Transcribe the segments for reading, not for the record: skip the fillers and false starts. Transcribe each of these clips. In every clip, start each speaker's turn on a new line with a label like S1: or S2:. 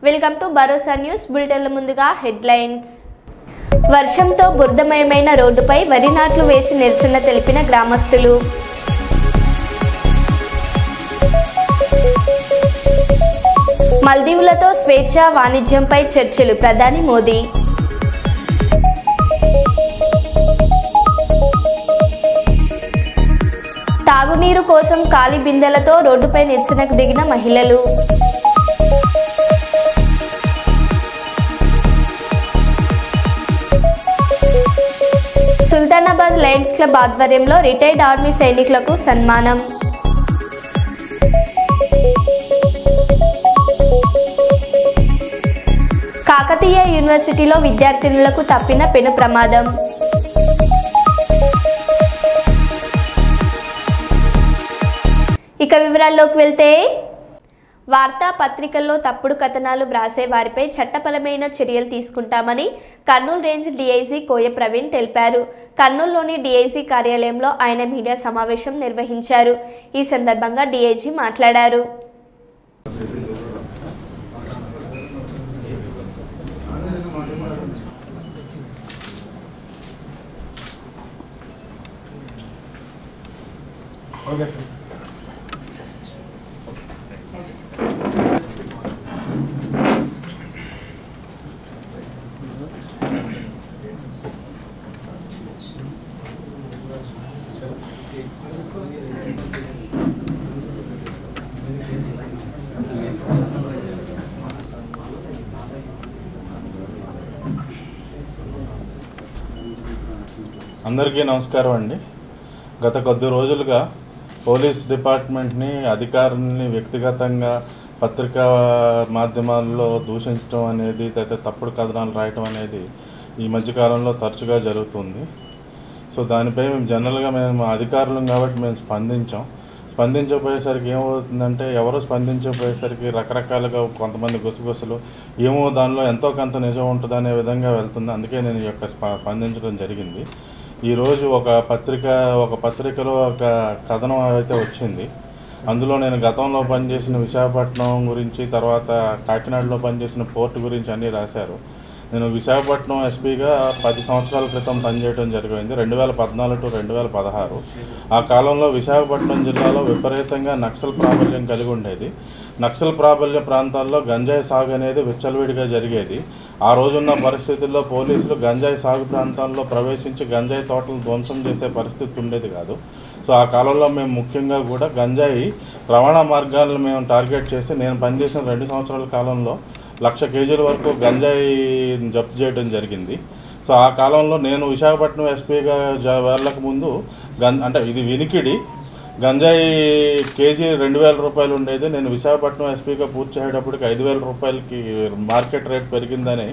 S1: Welcome to Bharosa news బులెటిన్ల ముందుగా headlines. వర్షంతో బురదమయమైన రోడ్డుపై వరి నాట్లు వేసి నిరసన తెలిపిన గ్రామస్తులు. మల్దీవులతో స్వేచ్ఛ వాణిజ్యంపై చర్చలు ప్రధాని మోదీ. తాగునీరు కోసం ఖాళీ బిందెలతో రోడ్డుపై నిరసనకు దిగిన మహిళలు. సుల్తానాబాద్ లయన్స్ క్లబ్ ఆధ్వర్యంలో రిటైర్డ్ ఆర్మీ సైనికులకు సన్మానం. కాకతీయ యూనివర్సిటీలో విద్యార్థినులకు తప్పిన పెను ప్రమాదం. ఇక వివరాల్లోకి వెళ్తే, వార్తా పత్రికల్లో తప్పుడు కథనాలు వ్రాసే వారిపై చట్టపరమైన చర్యలు తీసుకుంటామని కర్నూలు రేంజ్ డీఐజీ కోయ ప్రవీణ్ తెలిపారు. కర్నూలులోని డీఐజీ కార్యాలయంలో ఆయన మీడియా సమావేశం నిర్వహించారు. ఈ సందర్భంగా డీఐజీ మాట్లాడారు.
S2: అందరికీ నమస్కారం అండి. గత కొద్ది రోజులుగా పోలీస్ డిపార్ట్మెంట్ని, అధికారుల్ని వ్యక్తిగతంగా పత్రికా మాధ్యమాల్లో దూషించడం అనేది, తప్పుడు కథనాలు రాయటం అనేది ఈ మధ్యకాలంలో తరచుగా జరుగుతుంది. సో దానిపై మేము అధికారులం కాబట్టి మేము స్పందించకపోయేసరికి ఏమవుతుందంటే, ఎవరు స్పందించకపోయేసరికి రకరకాలుగా కొంతమంది గుసగుసలు ఏమో దానిలో ఎంతో కొంత నిజం ఉంటుంది అనే విధంగా వెళ్తుంది. అందుకే నేను ఈ యొక్క స్పందించడం జరిగింది. ఈరోజు ఒక పత్రికలో ఒక కథనం అయితే వచ్చింది. అందులో నేను గతంలో పనిచేసిన విశాఖపట్నం గురించి, తర్వాత కాకినాడలో పనిచేసిన పోర్టు గురించి అన్నీ రాశారు. నేను విశాఖపట్నం ఎస్పీగా 10 సంవత్సరాల క్రితం పనిచేయడం జరిగింది, 2014 to 2016. ఆ కాలంలో విశాఖపట్నం జిల్లాలో విపరీతంగా నక్సల్ ప్రాబల్యం కలిగి ఉండేది. నక్సల్ ప్రాబల్య ప్రాంతాల్లో గంజాయి సాగు అనేది విచ్చలవిడిగా జరిగేది. ఆ రోజున్న పరిస్థితుల్లో పోలీసులు గంజాయి సాగు ప్రాంతాల్లో ప్రవేశించి గంజాయి తోటలు ధ్వంసం చేసే పరిస్థితి ఉండేది కాదు. సో ఆ కాలంలో మేము ముఖ్యంగా కూడా గంజాయి రవాణా మార్గాలను మేము టార్గెట్ చేసి, నేను పనిచేసిన 2 సంవత్సరాల కాలంలో 1,00,000 కేజీల వరకు గంజాయి జప్తు చేయడం జరిగింది. సో ఆ కాలంలో నేను విశాఖపట్నం ఎస్పీగా వెళ్ళక ముందు అంటే ఇది వినికిడి, గంజాయి కేజీ 2,000 రూపాయలు ఉండేది. నేను విశాఖపట్నం ఎస్పీగా పూర్తి చేసేటప్పటికి 5,000 రూపాయలకి మార్కెట్ రేట్ పెరిగిందని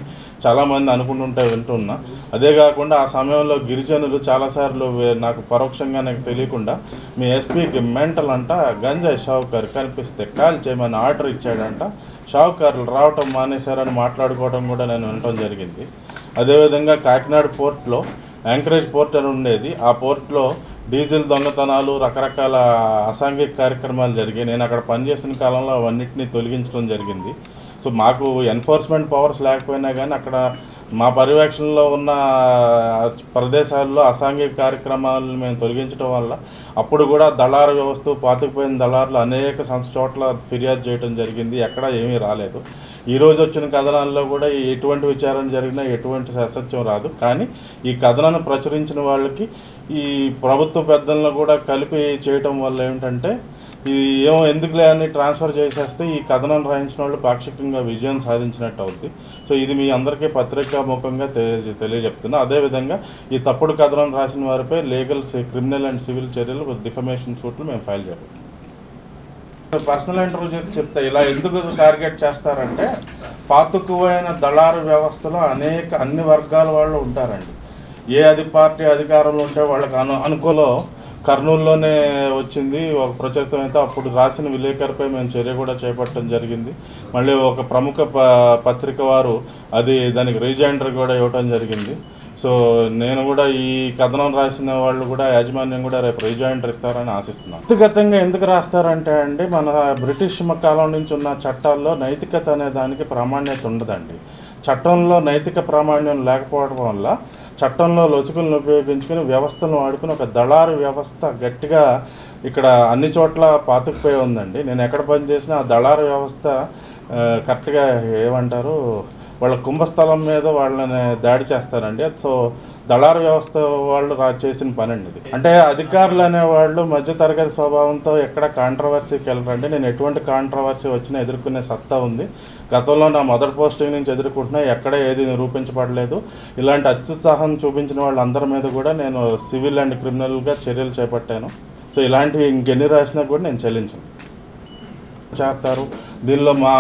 S2: చాలామంది అనుకుంటుంటే వింటున్నా. అదే కాకుండా ఆ సమయంలో గిరిజనులు చాలాసార్లు నాకు పరోక్షంగా నాకు తెలియకుండా, మీ ఎస్పీకి మెంటల్ అంట, గంజాయి షావుకారు కనిపిస్తే కాల్ చేయమని ఆర్డర్ ఇచ్చాడంట, షావుకారులు రావటం మానేశారని మాట్లాడుకోవడం కూడా నేను వినటం జరిగింది. అదేవిధంగా కాకినాడ పోర్ట్లో యాంకరేజ్ పోర్ట్ అని ఉండేది. ఆ పోర్ట్లో డీజిల్ దొంగతనాలు, రకరకాల అసాంఘిక కార్యక్రమాలు జరిగాయి. నేను అక్కడ పనిచేసిన కాలంలో అవన్నింటినీ తొలగించడం జరిగింది. సో మాకు ఎన్ఫోర్స్మెంట్ పవర్స్ లేకపోయినా కానీ అక్కడ మా పర్యవేక్షణలో ఉన్న ప్రదేశాల్లో అసాంఘిక కార్యక్రమాలను మేము తొలగించడం వల్ల అప్పుడు కూడా దళారు వ్యవస్థ, పాతుకుపోయిన దళారులు అనేక చోట్ల ఫిర్యాదు చేయడం జరిగింది. ఎక్కడా ఏమీ రాలేదు. ఈరోజు వచ్చిన కథనాల్లో కూడా ఎటువంటి విచారణ జరిగినా ఎటువంటి అసత్యం రాదు. కానీ ఈ కథనాన్ని ప్రచురించిన వాళ్ళకి ఈ ప్రభుత్వ పెద్దలను కూడా కలిపి చేయటం వల్ల ఏమిటంటే, ఇది ఎందుకులే అని ట్రాన్స్ఫర్ చేసేస్తే ఈ కథనం రాయించిన వాళ్ళు పాక్షికంగా విజయం సాధించినట్టు అవుద్ది. సో ఇది మీ అందరికీ పత్రికా ముఖంగా తెలియజెప్తున్నా. అదేవిధంగా ఈ తప్పుడు కథనం రాసిన వారిపై లీగల్, క్రిమినల్ అండ్ సివిల్ చర్యలు, డిఫమేషన్ సూట్లు మేము ఫైల్ చేయాలి. పర్సనల్ ఇంటర్వ్యూ చేసి చెప్తే ఇలా ఎందుకు టార్గెట్ చేస్తారంటే, పాతుకుపోయిన దళారు వ్యవస్థలో అన్ని వర్గాల వాళ్ళు ఉంటారండి. ఏ పార్టీ అధికారంలో ఉంటే వాళ్ళకి అనుకూలం కర్నూలులోనే వచ్చింది ఒక ప్రచురితం అయితే అప్పుడు రాసిన విలేకరుపై మేము చర్య కూడా చేపట్టడం జరిగింది. మళ్ళీ ఒక ప్రముఖ పత్రిక వారు దానికి రీజైండర్ కూడా ఇవ్వటం జరిగింది. సో నేను కూడా ఈ కథనం రాసిన వాళ్ళు కూడా యాజమాన్యం కూడా రేపు రీజాయింటర్ ఇస్తారని ఆశిస్తున్నాను. వ్యక్తిగతంగా ఎందుకు రాస్తారంటే అండి, మన బ్రిటిష్ కాలం నుంచి ఉన్న చట్టాల్లో నైతికత అనే దానికి ప్రామాణ్యత ఉండదండి. చట్టంలో నైతిక ప్రామాణ్యం లేకపోవడం వల్ల చట్టంలో లొసుగులను ఉపయోగించుకుని వ్యవస్థను వాడుకుని ఒక దళారు వ్యవస్థ గట్టిగా ఇక్కడ అన్ని చోట్ల పాతుకుపోయి ఉందండి. నేను ఎక్కడ పనిచేసినా ఆ దళారు వ్యవస్థ కరెక్ట్గా ఏమంటారు, వాళ్ళ కుంభస్థలం మీద వాళ్ళని దాడి చేస్తారండి. సో దళారు వ్యవస్థ వాళ్ళు చేసిన పని అండి ఇది. అంటే అధికారులు అనేవాళ్ళు మధ్యతరగతి స్వభావంతో ఎక్కడ కాంట్రవర్సీకి వెళ్ళరండి. నేను ఎటువంటి కాంట్రవర్సీ వచ్చినా ఎదుర్కొనే సత్తా ఉంది. గతంలో నా మొదటి పోస్టింగ్ నుంచి ఎదుర్కొంటున్నా ఎక్కడ ఏది నిరూపించబడలేదు. ఇలాంటి అత్యుత్సాహం చూపించిన వాళ్ళందరి మీద కూడా నేను సివిల్ అండ్ క్రిమినల్గా చర్యలు చేపట్టాను. సో ఇలాంటివి ఇంకెన్ని రాసినా కూడా నేను చెల్లించను. చేస్తారు దీనిలో మా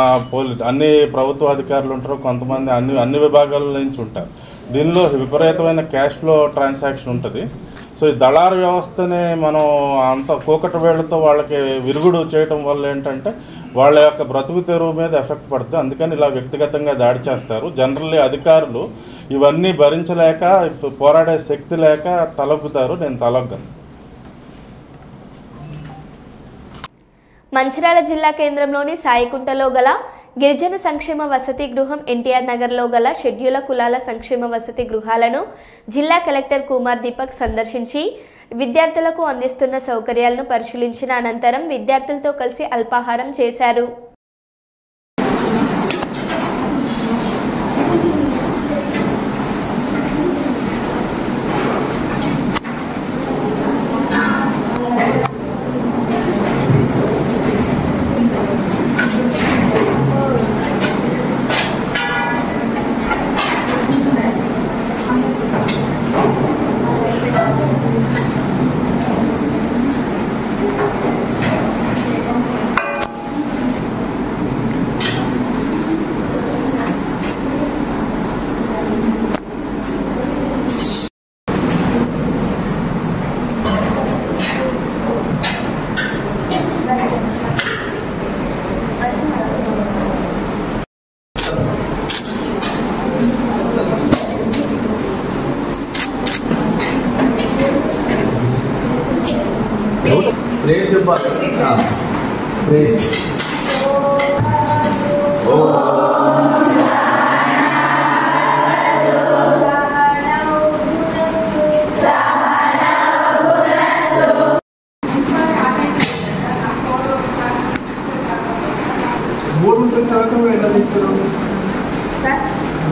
S2: అన్ని ప్రభుత్వ అధికారులు ఉంటారు, కొంతమంది అన్ని విభాగాల నుంచి ఉంటారు. దీనిలో విపరీతమైన క్యాష్ ఫ్లో ట్రాన్సాక్షన్ ఉంటుంది. సో ఈ దళారు వ్యవస్థని మనం అంత కూకట వేళ్లతో వాళ్ళకి విరుగుడు చేయడం వల్ల ఏంటంటే వాళ్ళ యొక్క బ్రతుకు తెరువు మీద ఎఫెక్ట్ పడుతుంది. అందుకని ఇలా వ్యక్తిగతంగా దాడి చేస్తారు. జనరల్లీ అధికారులు ఇవన్నీ భరించలేక పోరాడే శక్తి లేక తలొగ్గుతారు. నేను తలొగ్గను.
S1: మంచిర్యాల జిల్లా కేంద్రంలోని సాయికుంటలో గల గిరిజన సంక్షేమ వసతి గృహం, ఎన్టీఆర్ నగర్లో గల షెడ్యూల కులాల సంక్షేమ వసతి గృహాలను జిల్లా కలెక్టర్ కుమార్ దీపక్ సందర్శించి విద్యార్థులకు అందిస్తున్న సౌకర్యాలను పరిశీలించిన అనంతరం విద్యార్థులతో కలిసి అల్పాహారం చేశారు.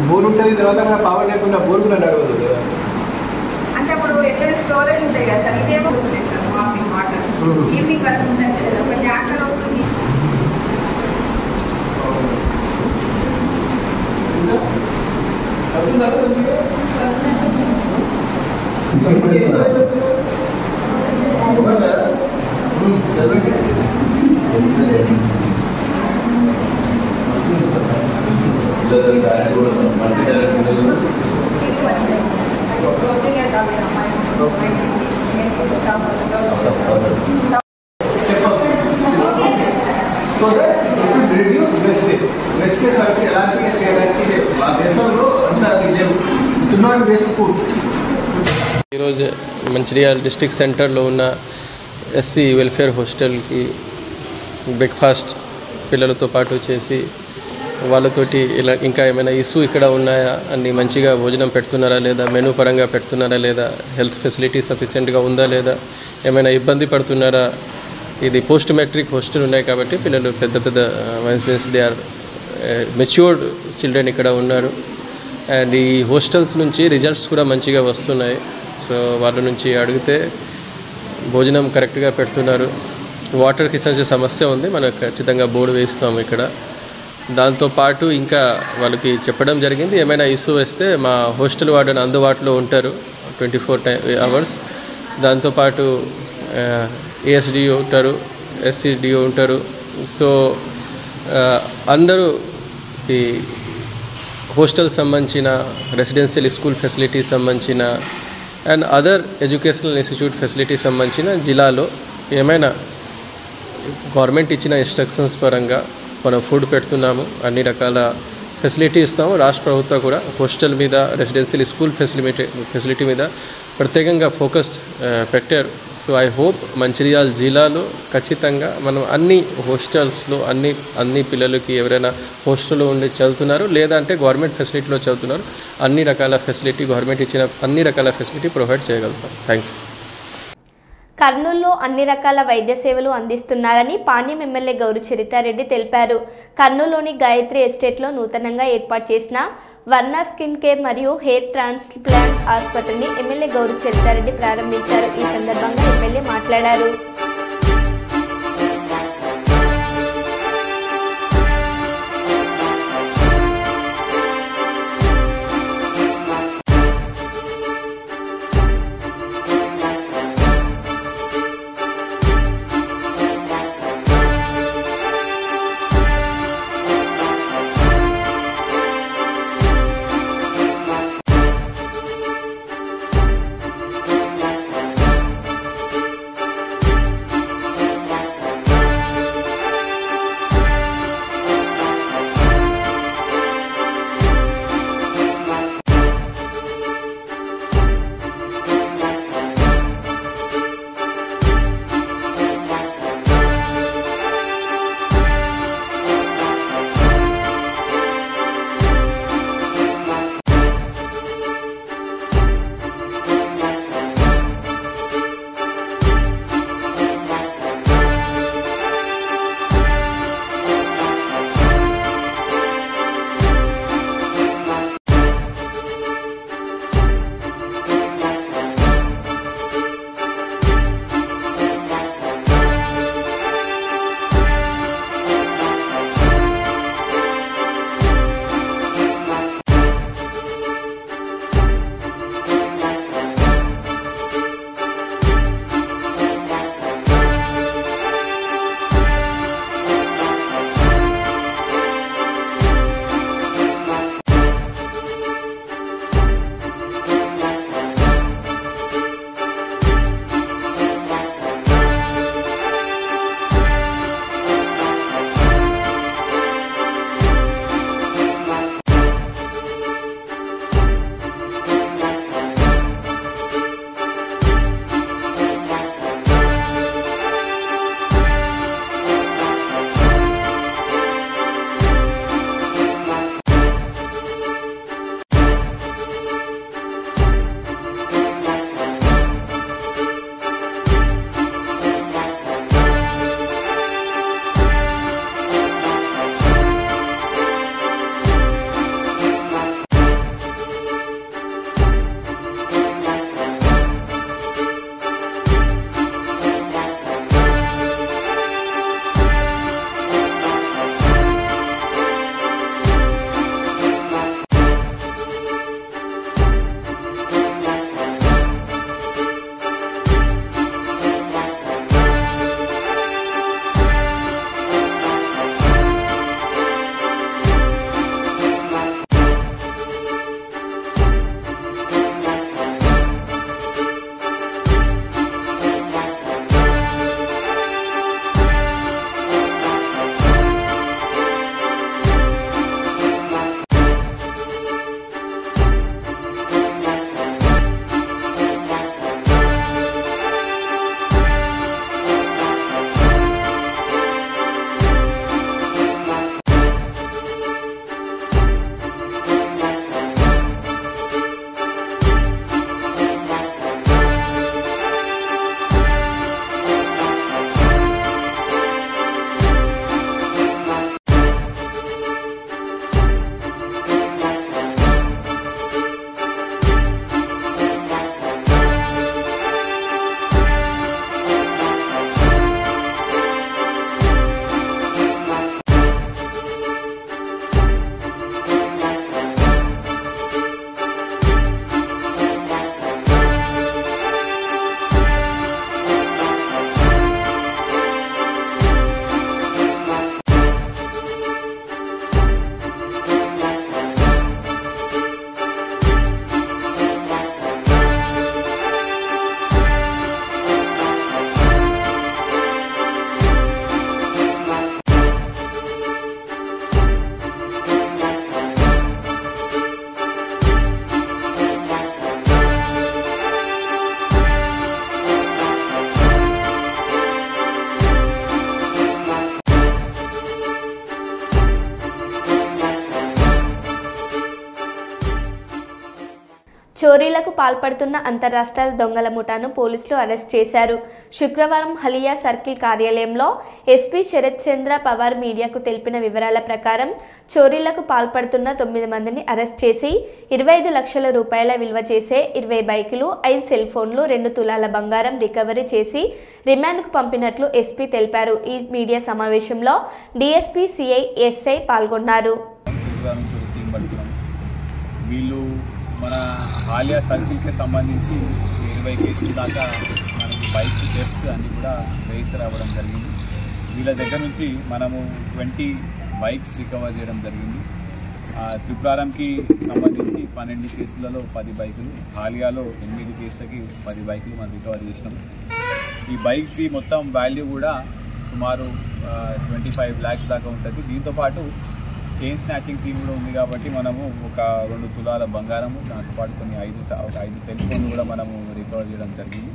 S3: బోర్ ఉంటుంది తర్వాత పవర్ లేకుండా బోర్ కూడా నడవదు
S4: అంటే అప్పుడు ఎక్కడ స్టోరేజ్ ఉంటాయి కదా సార్, ఇదేమో ఉంటుంది సార్ మార్నింగ్ వాటర్ ఈవినింగ్ వరకు ఉంటుంది కదా, ఒక ట్యాంకర్ వస్తుంది.
S5: ఈరోజు మంచిర్యాల డిస్ట్రిక్ట్ సెంటర్లో ఉన్న ఎస్సీ వెల్ఫేర్ హాస్టల్కి బ్రేక్ఫాస్ట్ పిల్లలతో పాటు చేసి వాళ్ళతోటి ఇలా ఇంకా ఏమైనా ఇష్యూ ఇక్కడ ఉన్నాయా, అన్ని మంచిగా భోజనం పెడుతున్నారా లేదా, మెనూ పరంగా పెడుతున్నారా లేదా, హెల్త్ ఫెసిలిటీ సఫిషియెంట్గా ఉందా లేదా, ఏమైనా ఇబ్బంది పడుతున్నారా. ఇది పోస్ట్ మెట్రిక్ హాస్టల్ ఉన్నాయి కాబట్టి పిల్లలు పెద్ద పెద్ద means they are matured children ఇక్కడ ఉన్నారు. అండ్ ఈ హాస్టల్స్ నుంచి రిజల్ట్స్ కూడా మంచిగా వస్తున్నాయి. సో వాళ్ళ నుంచి అడిగితే భోజనం కరెక్ట్గా పెడుతున్నారు. వాటర్కి సంబంధించిన సమస్య ఉంది, మనం ఖచ్చితంగా బోర్డు వేస్తాము ఇక్కడ. దాంతోపాటు ఇంకా వాళ్ళకి చెప్పడం జరిగింది, ఏమైనా ఇష్యూ వస్తే మా హాస్టల్ వార్డెన్ అందుబాటులో ఉంటారు 24 hours. దాంతోపాటు ఏఎస్డిఓ ఉంటారు, ఎస్సీడిఓ ఉంటారు. సో అందరూ ఈ హాస్టల్ సంబంధించిన రెసిడెన్షియల్ స్కూల్ ఫెసిలిటీ సంబంధించిన and other educational institute facility సంబంధించిన జిల్లాలో ఏమైనా గవర్నమెంట్ ఇచ్చిన ఇన్స్ట్రక్షన్స్ పరంగా మనం ఫుడ్ పెడుతున్నాము. అన్ని రకాల ఫెసిలిటీ ఇస్తాము. రాష్ట్ర ప్రభుత్వం కూడా హాస్టల్ మీద, రెసిడెన్షియల్ స్కూల్ ఫెసిలిటీ మీద ప్రత్యేకంగా ఫోకస్ పెట్టారు. సో ఐ హోప్ మంచిర్యాల జిల్లాలో ఖచ్చితంగా మనం అన్ని హాస్టల్స్లో అన్ని పిల్లలకి ఎవరైనా హాస్టల్లో ఉండి చదువుతున్నారు లేదంటే గవర్నమెంట్ ఫెసిలిటీలో చదువుతున్నారు, అన్ని రకాల ఫెసిలిటీ గవర్నమెంట్ ఇచ్చిన అన్ని రకాల ఫెసిలిటీ ప్రొవైడ్ చేయగలుగుతాం. Thank you.
S1: కర్నూలులో అన్ని రకాల వైద్య సేవలు అందిస్తున్నారని పాణ్యం ఎమ్మెల్యే గౌరు చరితారెడ్డి తెలిపారు. కర్నూలులోని గాయత్రి ఎస్టేట్లో నూతనంగా ఏర్పాటు చేసిన వర్ణ స్కిన్ కేర్ మరియు హెయిర్ ట్రాన్స్ప్లాంట్ ఆసుపత్రిని ఎమ్మెల్యే గౌరు చరితారెడ్డి ప్రారంభించారు. ఈ సందర్భంగా ఎమ్మెల్యే మాట్లాడారు. చోరీలకు పాల్పడుతున్న అంతర్రాష్ట్ర దొంగల ముఠాను పోలీసులు అరెస్ట్ చేశారు. శుక్రవారం హలియా సర్కిల్ కార్యాలయంలో ఎస్పీ శరత్ చంద్ర పవార్ మీడియాకు తెలిపిన వివరాల ప్రకారం చోరీలకు పాల్పడుతున్న 9 మందిని అరెస్ట్ చేసి 25 లక్షల రూపాయల విలువ చేసే 20 బైకులు, 5 సెల్ ఫోన్లు, 2 తులాల బంగారం రికవరీ చేసి రిమాండ్కు పంపినట్లు ఎస్పీ తెలిపారు. ఈ మీడియా సమావేశంలో డీఎస్పీ, సిఐ, ఎస్ఐ పాల్గొన్నారు.
S6: మన హాలియా సర్కిల్కి సంబంధించి 20 కేసుల దాకా మనకి బైక్ థెఫ్ట్స్ అన్నీ కూడా రిజిస్టర్ అవ్వడం జరిగింది. వీళ్ళ దగ్గర నుంచి మనము 20 బైక్స్ రికవర్ చేయడం జరిగింది. త్రిపురారంకి సంబంధించి 12 కేసులలో 10 బైకులు, హాలియాలో 8 కేసులకి 10 బైకులు మనం రికవర్ చేసినాం. ఈ బైక్స్ మొత్తం వాల్యూ కూడా సుమారు 25 lakhs దాకా ఉంటుంది. దీంతోపాటు చైన్ స్నాచింగ్ టీమ్ కూడా ఉంది కాబట్టి మనము ఒక 2 తులాల బంగారము, దాంతోపాటు కొన్ని 5 సెల్ ఫోన్లు కూడా మనము రికవర్ చేయడం జరిగింది.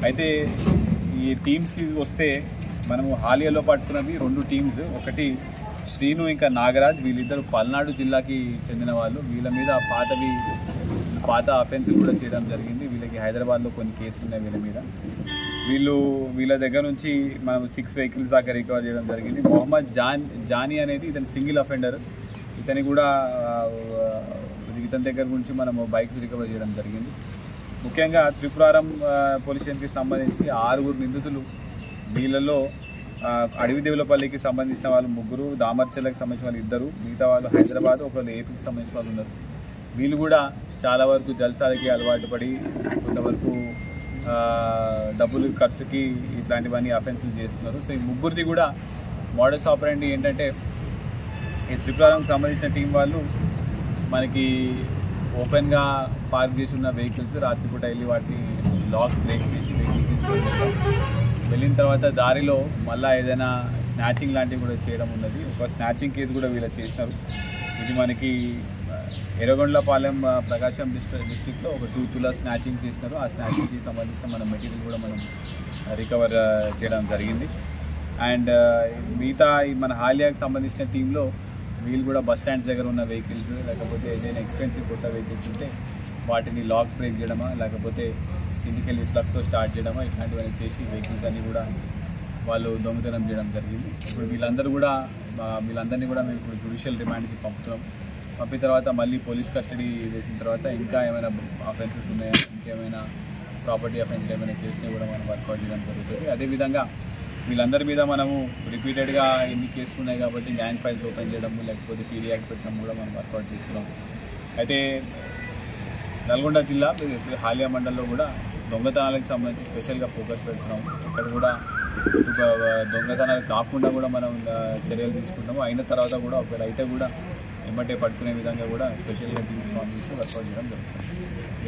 S6: అయితే ఈ టీమ్స్కి వస్తే మనము హాలియాలో పట్టుకున్నవి 2 టీమ్స్. ఒకటి శ్రీను ఇంకా నాగరాజ్, వీళ్ళిద్దరు పల్నాడు జిల్లాకి చెందిన వాళ్ళు. వీళ్ళ మీద పాత అఫెన్సులు కూడా చేయడం జరిగింది. వీళ్ళకి హైదరాబాద్లో కొన్ని కేసులు ఉన్నాయి వీళ్ళ మీద. వీళ్ళ దగ్గర నుంచి మనం 6 వెహికల్స్ దాకా రికవర్ చేయడం జరిగింది. మొహమ్మద్ జానీ అనేది ఇతని సింగిల్ అఫెండర్. ఇతని దగ్గర నుంచి మనము బైక్ రికవర్ చేయడం జరిగింది. ముఖ్యంగా త్రిపురారం పోలీస్ స్టేషన్కి సంబంధించి 6 నిందితులు. వీళ్ళలో అడవిదేవులపల్లికి సంబంధించిన వాళ్ళు 3, దామర్చెల్లకు సంబంధించిన వాళ్ళు 2, మిగతా వాళ్ళు హైదరాబాద్, ఒకళ్ళు ఏపీకి సంబంధించిన వాళ్ళు ఉన్నారు. వీళ్ళు కూడా చాలా వరకు జల్సాలకి అలవాటు పడి కొంతవరకు డబ్బులు ఖర్చుకి ఇట్లాంటివన్నీ అఫెన్సులు చేస్తున్నారు. సో ఈ 3ది కూడా మోడస్ ఆపరెండి ఏంటంటే, ఈ త్రిపురారంకి సంబంధించిన టీం వాళ్ళు మనకి ఓపెన్గా పార్క్ చేసి ఉన్న వెహికల్స్ రాత్రిపూట వెళ్ళి వాటిని లాక్ బ్రేక్ చేసి వెహికల్ తీసుకొని వెళ్ళిన తర్వాత దారిలో మళ్ళీ ఏదైనా స్నాచింగ్ లాంటివి కూడా చేయడం ఉన్నది. ఒక స్నాచింగ్ కేసు కూడా వీళ్ళు చేసినారు. ఇది మనకి ఎర్రగొండలపాలెం ప్రకాశం డిస్ట్రిక్ట్లో ఒక 2 తులా స్నాచింగ్ చేసినారు. ఆ స్నాచింగ్కి సంబంధించిన మన మెటీరియల్ కూడా మనం రికవర్ చేయడం జరిగింది. అండ్ మిగతా మన హాలియాకి సంబంధించిన టీంలో వీళ్ళు కూడా బస్ స్టాండ్స్ దగ్గర ఉన్న వెహికల్స్, లేకపోతే ఏదైనా ఎక్స్పెన్సివ్ కొత్త వెహికల్స్ ఉంటే వాటిని లాక్ బ్రేక్ చేయడమా, లేకపోతే కిందికి వెళ్ళి ప్లగ్తో స్టార్ట్ చేయడమా, ఇట్లాంటివన్నీ చేసి వెహికల్స్ అన్నీ కూడా వాళ్ళు దొంగతనం చేయడం జరిగింది. ఇప్పుడు వీళ్ళందరినీ కూడా మేము ఇప్పుడు జ్యుడిషియల్ రిమాండ్కి పంపుతున్నాం. పంపిన తర్వాత మళ్ళీ పోలీస్ కస్టడీ వేసిన తర్వాత ఇంకా ఏమైనా అఫెన్సెస్ ఉన్నాయా, ఇంకేమైనా ప్రాపర్టీ అఫెన్స్లు ఏమైనా చేసినా కూడా మనం వర్కౌట్ చేయడం జరుగుతుంది. అదేవిధంగా వీళ్ళందరి మీద మనము రిపీటెడ్గా ఎన్ని కేసులు ఉన్నాయి కాబట్టి గ్యాంగ్ ఫైల్స్ ఓపెన్ చేయడము, లేకపోతే పీడీ యాక్ట్ పెట్టడం కూడా మనం వర్కౌట్ చేస్తున్నాం. అయితే నల్గొండ జిల్లా హాలియా మండలంలో కూడా దొంగతనాలకు సంబంధించి స్పెషల్గా ఫోకస్ పెడుతున్నాం. ఇక్కడ కూడా దొంగతనాలు కాకుండా కూడా మనం చర్యలు తీసుకుంటాము. అయిన తర్వాత కూడా ఒకవేళ అయితే కూడా ఎమ్మటే పట్టుకునే విధంగా కూడా స్పెషల్గా టీమ్స్ ఫామ్ చేసి వర్కౌట్ చేయడం జరుగుతుంది.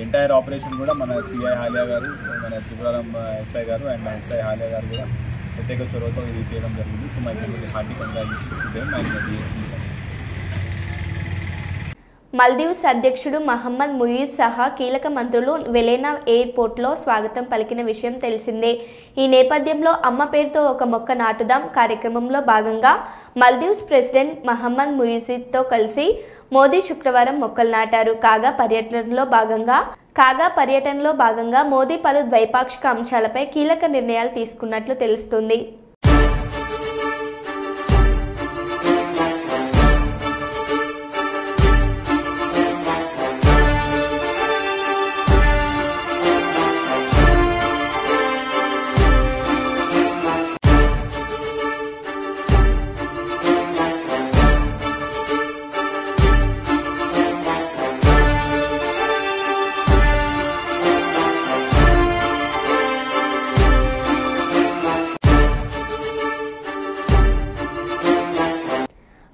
S6: ఎంటైర్ ఆపరేషన్ కూడా మన సిఐ హాలియా గారు, మన త్రిపురారం ఎస్ఐ గారు అండ్ ఎస్ఐ హాలియా గారు కూడా ప్రత్యేక చొరవతో ఇది చేయడం జరిగింది. So my hearty congratulations.
S1: Maldives అధ్యక్షుడు మహమ్మద్ ముయిజ్ సహా కీలక మంత్రులు వెలేనా ఎయిర్పోర్ట్లో స్వాగతం పలికిన విషయం తెలిసిందే. ఈ నేపథ్యంలో అమ్మ పేరుతో ఒక మొక్క నాటుదాం కార్యక్రమంలో భాగంగా మల్దీవ్స్ ప్రెసిడెంట్ మహమ్మద్ ముయిజ్తో కలిసి మోదీ శుక్రవారం మొక్కలు నాటారు. కాగా పర్యటనలో భాగంగా మోదీ పలు ద్వైపాక్షిక అంశాలపై కీలక నిర్ణయాలు తీసుకున్నట్లు తెలుస్తుంది.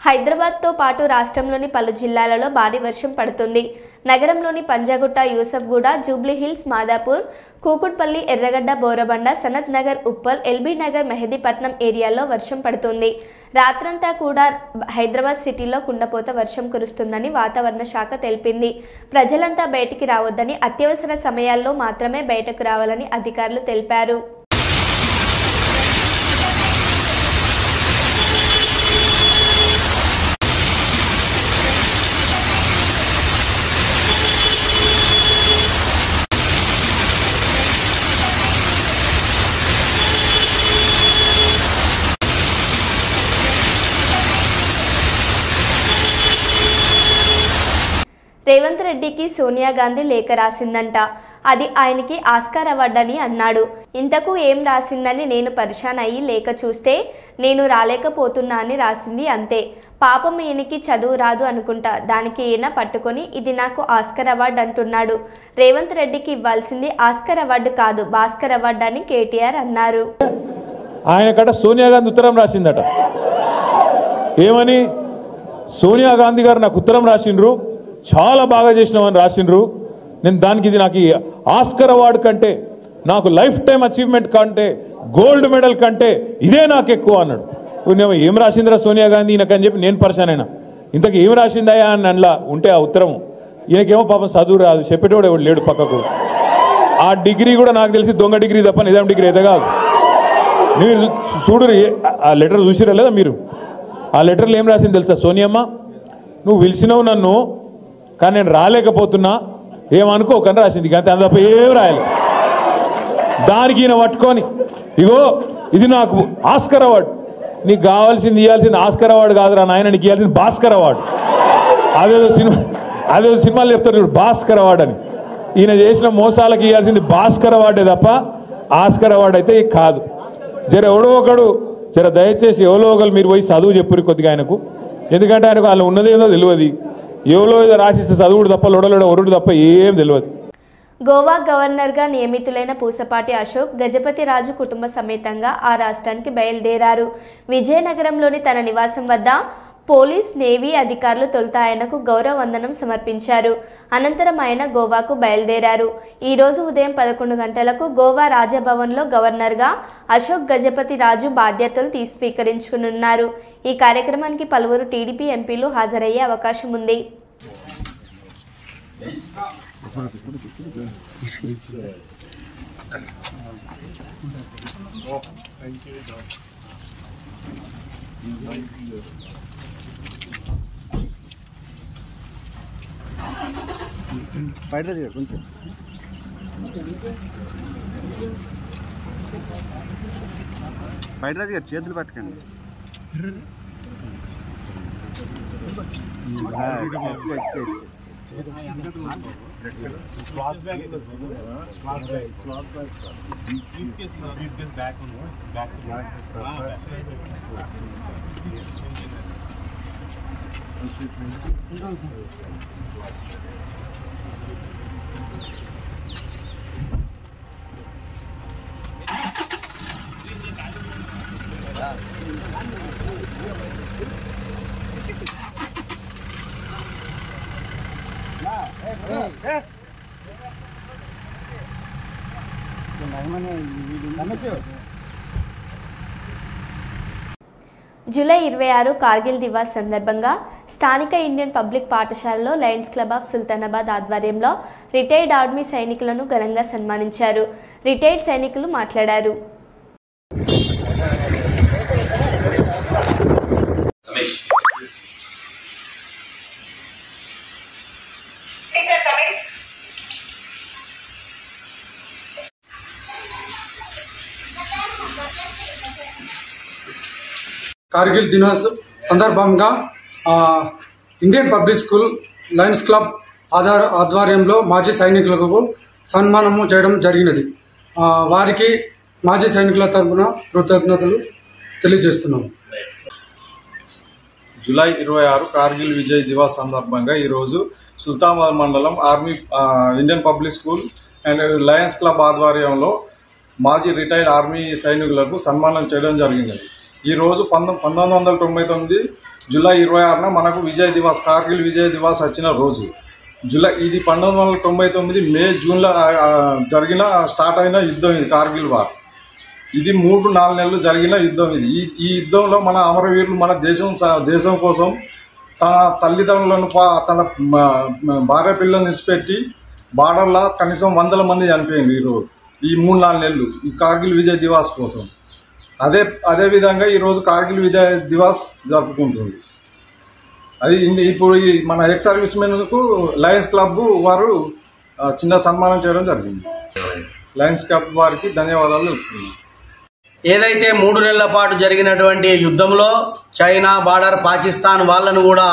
S1: హైదరాబాద్తో పాటు రాష్ట్రంలోని పలు జిల్లాలలో భారీ వర్షం పడుతుంది. నగరంలోని పంజాగుట్ట, యూసఫ్గూడ, జూబ్లీహిల్స్, మాదాపూర్, కూకుట్పల్లి, ఎర్రగడ్డ, బోరబండ, సనత్ నగర్, ఉప్పల్, ఎల్బీ నగర్, మెహదీపట్నం ఏరియాల్లో వర్షం పడుతుంది. రాత్రంతా కూడా హైదరాబాద్ సిటీలో కుండపోత వర్షం కురుస్తుందని వాతావరణ శాఖ తెలిపింది. ప్రజలంతా బయటికి రావద్దని, అత్యవసర సమయాల్లో మాత్రమే బయటకు రావాలని అధికారులు తెలిపారు. రేవంత్ రెడ్డికి సోనియా గాంధీ లేఖ రాసిందంట. అది ఆయనకి ఆస్కార్ అవార్డు అని అన్నాడు. ఇంతకు ఏం రాసిందని నేను పరిశాన్ అయ్యి లేఖ చూస్తే నేను రాలేకపోతున్నా అని రాసింది అంతే. పాపం ఈయనకి చదువు రాదు అనుకుంటా. దానికి ఈయన పట్టుకొని ఇది నాకు ఆస్కార్ అవార్డు అంటున్నాడు. రేవంత్ రెడ్డికి ఇవ్వాల్సింది ఆస్కార్ అవార్డు కాదు, భాస్కర్ అవార్డు అని కేటీఆర్ అన్నారు.
S7: ఆయన కట సోనియా గాంధీ ఉత్తరం రాసిందట. ఏమని? సోనియా గాంధీ గారు నాకు ఉత్తరం రాసిండ్రు, చాలా బాగా చేసినామని రాసిండ్రు. నేను దానికి ఇది నాకు ఆస్కర్ అవార్డు కంటే, నాకు లైఫ్ టైం అచీవ్మెంట్ కంటే, గోల్డ్ మెడల్ కంటే ఇదే నాకు ఎక్కువ అన్నాడు. నేను ఏం రాసిందిరా సోనియా గాంధీ ఈయనకని చెప్పి నేను పరిశాన్ అయినా. ఇంతకు ఏం రాసిందయా అని అందులో ఉంటే ఆ ఉత్తరం, ఈయనకేమో పాపం చదువు రాదు, చెప్పేటోడు ఎవడు లేడు పక్కకు. ఆ డిగ్రీ కూడా నాకు తెలిసి దొంగ డిగ్రీ తప్ప నిజాం డిగ్రీ అయితే కాదు. మీరు చూడు, ఆ లెటర్ చూసిరా లేదా మీరు? ఆ లెటర్లు ఏం రాసింది తెలుసా? సోనియమ్మ, నువ్వు పిలిచినావు నన్ను, కానీ నేను రాలేకపోతున్నా, ఏమనుకోకని రాసింది. అంతే, అంత తప్ప ఏం రాయాలి. దానికి ఈయన పట్టుకొని ఇగో ఇది నాకు ఆస్కర్ అవార్డు, నీకు కావాల్సింది ఇవ్వాల్సింది ఆస్కర్ అవార్డు కాదురా నాయన, నీకు ఇవ్వాల్సింది భాస్కర్ అవార్డు. అదేదో సినిమాలు చెప్తారు చూడు, భాస్కర్ అవార్డు అని. ఈయన చేసిన మోసాలకు ఇవ్వాల్సింది భాస్కర్ అవార్డే తప్ప ఆస్కర్ అవార్డు అయితే కాదు. జర ఎవడో ఒకడు, జర దయచేసి ఎవరో ఒకరు మీరు పోయి చదువు చెప్పురు కొద్దిగా ఆయనకు. ఎందుకంటే ఆయనకు వాళ్ళు ఉన్నదేదో తెలియదు. ఎవరో ఏదో రాసిస్తే చదువుడు తప్ప లొడలోడ ఒరుడు తప్ప ఏం తెలియదు.
S1: గోవా గవర్నర్గా నియమితులైన పూసపాటి అశోక్ గజపతి రాజు కుటుంబ సమేతంగా ఆ రాష్ట్రానికి బయలుదేరారు. విజయనగరంలోని తన నివాసం వద్ద పోలీస్, నేవీ అధికారులు తొలుత ఆయనకు గౌరవ వందనం సమర్పించారు. అనంతరం ఆయన గోవాకు బయలుదేరారు. ఈరోజు ఉదయం 11 గంటలకు గోవా రాజభవన్లో గవర్నర్గా అశోక్ గజపతి రాజు బాధ్యతలు స్వీకరించనున్నారు. ఈ కార్యక్రమానికి పలువురు టీడీపీ ఎంపీలు హాజరయ్యే అవకాశం ఉంది.
S8: బయట చేతులు పట్టుకండి.
S1: జూలై 26 కార్గిల్ దివాస్ సందర్భంగా స్థానిక ఇండియన్ పబ్లిక్ పాఠశాలలో లయన్స్ క్లబ్ ఆఫ్ సుల్తానాబాద్ ఆధ్వర్యంలో రిటైర్డ్ ఆర్మీ సైనికులను ఘనంగా సన్మానించారు. రిటైర్డ్ సైనికులు మాట్లాడారు.
S9: కార్గిల్ దినోత్సవం సందర్భంగా Indian public school Lions club ఆధ్వర్యంలో మాజీ సైనికులకు సన్మానము చేయడం జరిగినది. వారికి మాజీ సైనికుల తరఫున కృతజ్ఞతలు తెలియజేస్తున్నాము.
S10: జూలై 26 కార్గిల్ విజయ్ దివాస్ సందర్భంగా ఈరోజు సుల్తానాబాద్ మండలం army Indian public school and Lions club ఆధ్వర్యంలో మాజీ రిటైర్డ్ ఆర్మీ సైనికులకు సన్మానం చేయడం జరిగింది. ఈరోజు 1999 జూలై 26న మనకు విజయ్ దివాస్ కార్గిల్ విజయ్ దివాస్ వచ్చిన రోజు. ఇది 1999 మే జూన్లో జరిగిన స్టార్ట్ అయిన యుద్ధం ఇది కార్గిల్ వార్. ఇది 3-4 నెలలు జరిగిన యుద్ధం ఇది. ఈ యుద్ధంలో మన అమరవీరులు మన దేశం కోసం తన తల్లిదండ్రులను తన భార్య పిల్లలను నిలిచిపెట్టి బార్డర్లో కనీసం 100 మంది చనిపోయింది ఈరోజు ఈ 3-4 నెలలు ఈ కార్గిల్ విజయ్ దివాస్ కోసం. అదేవిధంగా ఈరోజు కార్గిల్ విజయ్ దివాస్ జరుపుకుంటుంది. అది ఇప్పుడు మన ఎక్స్ సర్వీస్ మెన్కు లయన్స్ క్లబ్ వారు చిన్న సన్మానం చేయడం జరిగింది. లయన్స్ క్లబ్ వారికి ధన్యవాదాలు తెలుపుతున్నాను.
S8: ఏదైతే 3 నెలల పాటు జరిగినటువంటి యుద్ధంలో చైనా బార్డర్ పాకిస్తాన్ వాళ్ళను కూడా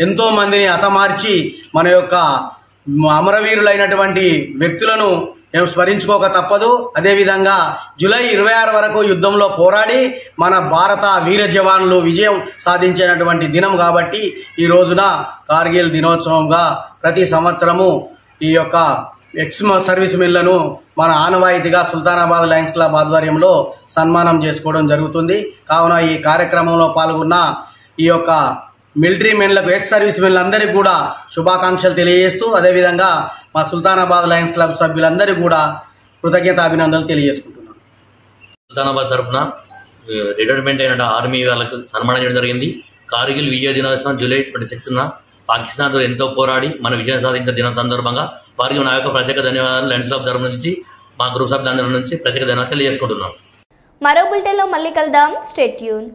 S8: ఎంతో మందిని హతమార్చి మన యొక్క అమరవీరులైనటువంటి వ్యక్తులను స్మరించుకోక తప్పదు. అదేవిధంగా జూలై 26 వరకు యుద్ధంలో పోరాడి మన భారత వీర జవాన్లు విజయం సాధించినటువంటి దినం కాబట్టి ఈ రోజున కార్గిల్ దినోత్సవంగా ప్రతి సంవత్సరము ఈ యొక్క ఎక్స్ సర్వీస్ మెన్లను మన ఆనవాయితీగా సుల్తానాబాద్ లయన్స్ క్లబ్ ఆధ్వర్యంలో సన్మానం చేసుకోవడం జరుగుతుంది. కావున ఈ కార్యక్రమంలో పాల్గొన్న ఈ యొక్క మిలిటరీ మెన్లకు ఎక్స్ సర్వీస్ మెన్లందరికీ కూడా శుభాకాంక్షలు తెలియజేస్తూ అదేవిధంగా మా సుల్తానాబాద్ లయన్స్ క్లబ్ సభ్యులందరికీ కూడా కృతజ్ఞతాభినందనలు తెలియజేసుకుంటున్నాను.
S11: సుల్తానాబాద్ తరఫున రిటైర్మెంట్ అయిన ఆర్మీ వాళ్ళకు సన్మానం చేయడం జరిగింది. కార్గిల్ విజయ దినోత్సవం జూలై 26న పాకిస్తాన్తో ఎంతో పోరాడి మన విజయం సాధించిన దినం సందర్భంగా వారికి నా యొక్క ప్రత్యేక ధన్యవాదాలు లయన్స్ క్లబ్ తరఫు నుంచి మా గ్రూప్ సభ్యులందరి నుంచి ప్రత్యేక ధన్యవాదాలు తెలియజేసుకుంటున్నాం.
S1: మరో బులెటిన్లో మళ్ళీ కలుద్దాం. Stay tune.